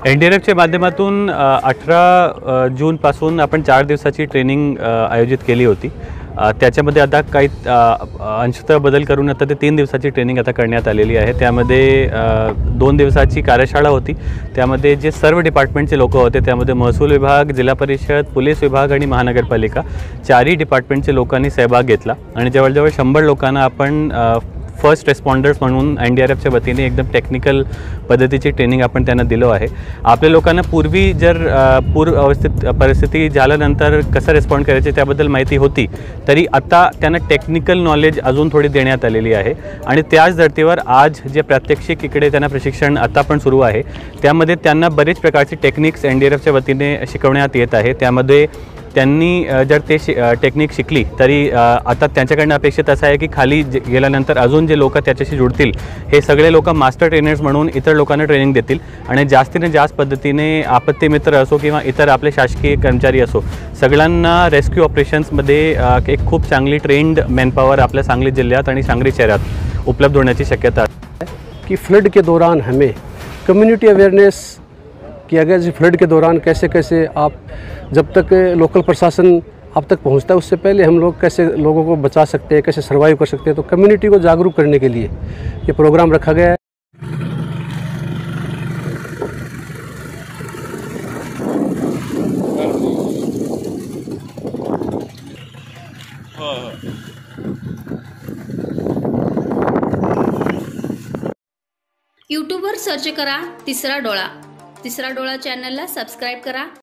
एनडीआरएफच्या माध्यमातून 18 जूनपासून आपण 4 दिवसाची ट्रेनिंग आयोजित केली होती। त्याच्यामध्ये आता काही अंशतः बदल करून आता ते 3 दिवसाची ट्रेनिंग आता करण्यात आलेली आहे। त्यामध्ये 2 दिवसाची कार्यशाळा होती। त्यामध्ये जे सर्व डिपार्टमेंटचे लोक होते, त्यामध्ये महसूल विभाग, जिल्हा परिषद, पोलीस विभाग आणि महानगरपालिका चारही डिपार्टमेंटचे लोकांनी सहभाग घेतला आणि जवळजवळ 100 लोकांना आपण फर्स्ट रेस्पॉन्डर्स म्हणून एनडीआरएफच्या वतीने एकदम टेक्निकल पद्धतीची ट्रेनिंग आपण त्यांना दिलो आहे। आपल्या लोकांना पूर्वी जर पूर अवस्थित परिस्थिती झाल्यानंतर कसं रिस्पॉन्ड करायचे त्याबद्दल माहिती होती, तरी आता त्यांना टेक्निकल नॉलेज अजून थोडी देण्यात आलेली आहे आणि त्याच धर्तीवर आज जे प्रात्यक्षिक इकडे त्यांना प्रशिक्षण आता पण सुरू आहे, त्यामध्ये त्यांना बरेच प्रकारचे टेक्निक्स एनडीआरएफच्या वतीने शिकवण्यात येत आहे। त्यामध्ये त्यांनी जर ते टेक्निक शिकली तरी आता त्यांच्याकडनं अपेक्षित असं आहे की खाली गेल्यानंतर अजून जे लोक त्याच्याशी जुळतील हे सगळे लोक मास्टर ट्रेनर्स म्हणून इतर लोकांना ट्रेनिंग देतील आणि जास्तीने जास्त पद्धतीने आपत्ती मित्र असो किंवा इतर आपले शासकीय कर्मचारी असो, सगळ्यांना रेस्क्यू ऑपरेशन्समध्ये एक खूप चांगली ट्रेंड मैनपावर आपल्या सांगली जिल्ह्यात आणि सांगली शहरात उपलब्ध होण्याची शक्यता आहे। कि फ्लड के दौरान हमें कम्युनिटी अवेयरनेस किया गया। फ्लड के दौरान कैसे कैसे आप जब तक लोकल प्रशासन आप तक पहुंचता है उससे पहले हम लोग कैसे लोगों को बचा सकते हैं, कैसे सर्वाइव कर सकते हैं, तो कम्युनिटी को जागरूक करने के लिए ये प्रोग्राम रखा गया है। यूट्यूबवर सर्च करा तिसरा डोळा। तिसरा डोळा चॅनलला सबस्क्राइब करा।